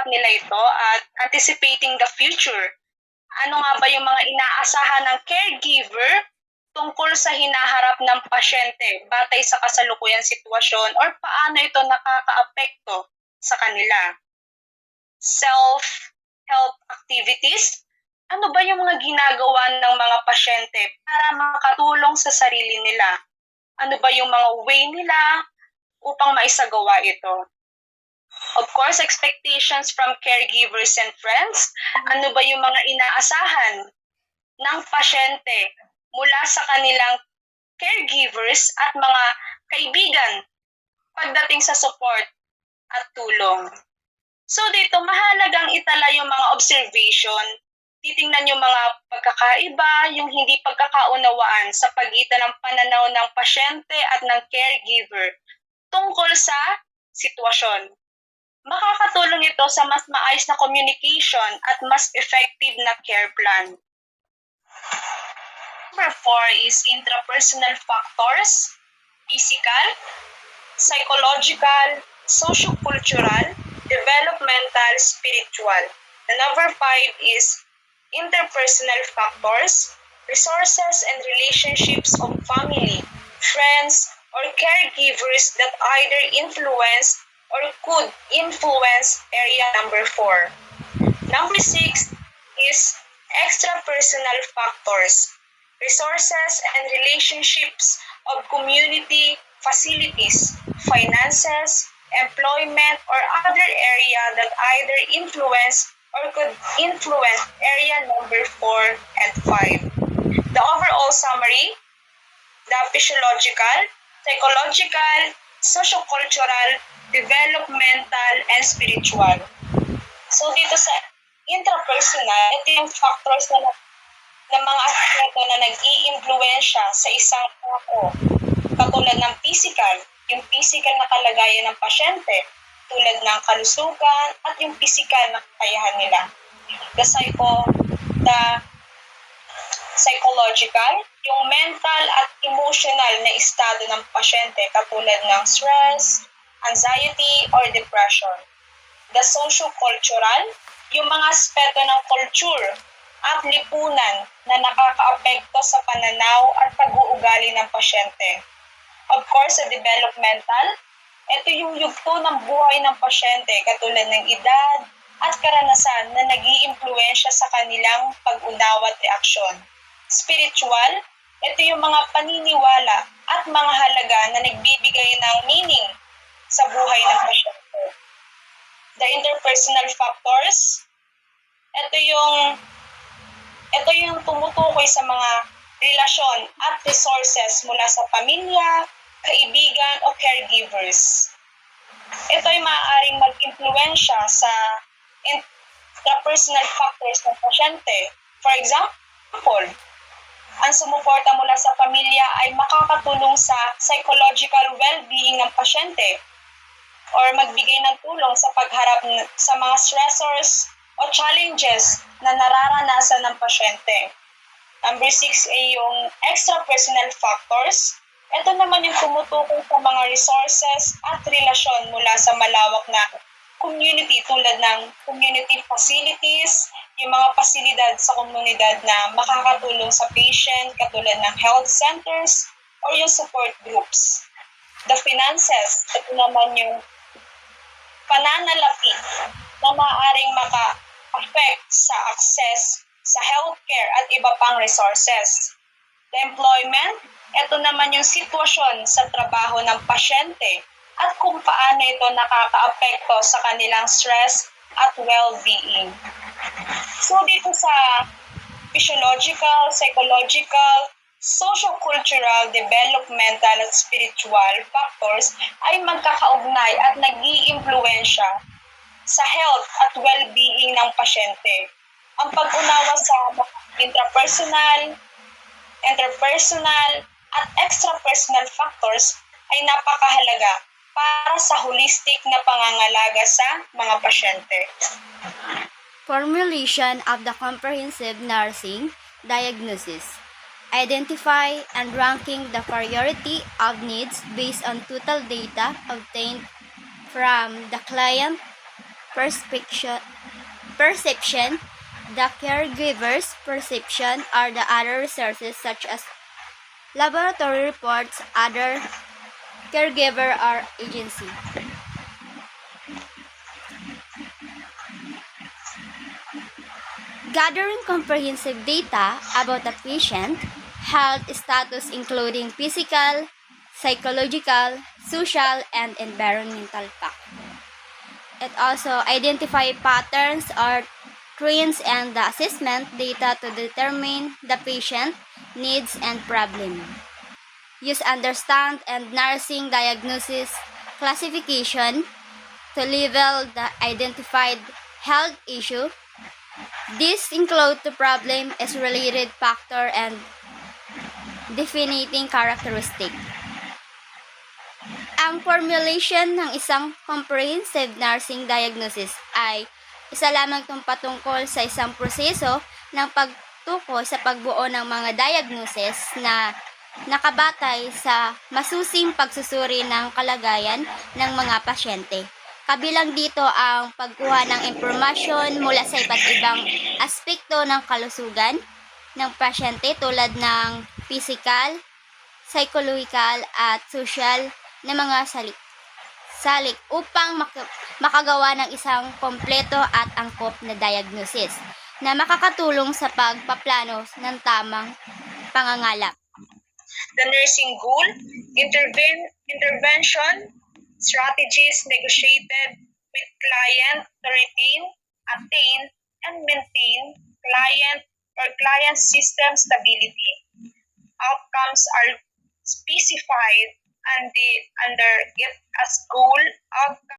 hinaharap nila ito at anticipating the future. Ano nga ba yung mga inaasahan ng caregiver tungkol sa hinaharap ng pasyente batay sa kasalukuyang sitwasyon or paano ito nakakaapekto sa kanila? Self-help activities. Ano ba yung mga ginagawa ng mga pasyente para makatulong sa sarili nila? Ano ba yung mga way nila upang maisagawa ito? Of course, expectations from caregivers and friends. Ano ba yung mga inaasahan ng pasyente mula sa kanilang caregivers at mga kaibigan pagdating sa support at tulong? So dito, mahalagang itala yung mga observation. Titingnan yung mga pagkakaiba, yung hindi pagkakaunawaan sa pagitan ng pananaw ng pasyente at ng caregiver tungkol sa sitwasyon. Makakatulong ito sa mas maayos na communication at mas effective na care plan. Number 4 is intrapersonal factors, physical, psychological, socio-cultural, developmental, spiritual. The number 5 is interpersonal factors, resources and relationships of family, friends, or caregivers that either influence or could influence area number 4. Number 6 is extrapersonal factors, resources and relationships of community, facilities, finances, employment, or other area that either influence or could influence area number 4 and 5. The overall summary, the physiological, psychological, socio-cultural, developmental, and spiritual. So dito sa intrapersonal, ito yung factors na mga aspeto na nag-i-impluwensya sa isang tao. Katulad ng physical, yung physical na kalagayan ng pasyente, tulad ng kalusugan at yung physical na kakayahan nila. The psychological, yung mental at emotional na estado ng pasyente katulad ng stress, anxiety, or depression. The socio-cultural, yung mga aspeto ng culture at lipunan na nakakaapekto sa pananaw at pag-uugali ng pasyente. Of course, sa developmental, ito yung yugto ng buhay ng pasyente katulad ng edad at karanasan na nag-i-impluwensya sa kanilang pag-unawa at reaksyon. Spiritual, ito yung mga paniniwala at mga halaga na nagbibigay ng meaning sa buhay ng pasyente. The interpersonal factors, ito yung tumutukoy sa mga relasyon at resources mula sa pamilya, kaibigan o caregivers. Ito ay maaaring mag-impluwensya sa intrapersonal factors ng pasyente. For example, ang sumuporta mula sa pamilya ay makakatulong sa psychological well-being ng pasyente or magbigay ng tulong sa pagharap sa mga stressors o challenges na nararanasan ng pasyente. Number 6 ay yung extrapersonal factors. Ito naman yung tumutukoy sa mga resources at relasyon mula sa malawak na community tulad ng community facilities, yung mga pasilidad sa komunidad na makakatulong sa patient katulad ng health centers or yung support groups. The finances, ito naman yung pananalapi na maaaring maka-affect sa access sa healthcare at iba pang resources. The employment, ito naman yung sitwasyon sa trabaho ng pasyente at kung paano ito nakaka-apekto sa kanilang stress at well-being. So dito sa physiological, psychological, socio-cultural, developmental at spiritual factors ay magkakaugnay at nag-i-impluwensya sa health at well-being ng pasyente. Ang pag-unawa sa interpersonal at extrapersonal factors ay napakahalaga para sa holistic na pangangalaga sa mga pasyente. Formulation of the comprehensive nursing diagnosis. Identify and ranking the priority of needs based on total data obtained from the client perception, the caregiver's perception, or the other resources such as laboratory reports, other caregiver or agency. Gathering comprehensive data about a patient health status including physical, psychological, social, and environmental factors. It also identify patterns or trends and the assessment data to determine the patient needs and problem. Use understand and nursing diagnosis classification to label the identified health issue. These include the problem is related factor and defining characteristic. Ang formulation ng isang comprehensive nursing diagnosis ay isa lamang itong patungkol sa isang proseso ng pagtukoy sa pagbuo ng mga diagnosis na nakabatay sa masusing pagsusuri ng kalagayan ng mga pasyente. Kabilang dito ang pagkuha ng impormasyon mula sa iba't ibang aspekto ng kalusugan ng pasyente tulad ng physical, psychological at social na mga salik upang makagawa ng isang kompleto at angkop na diagnosis na makakatulong sa pagpaplano ng tamang pangangalap. The nursing goal, intervention strategies negotiated with client to retain, attain, and maintain client system stability. Outcomes are specified under it as goal outcome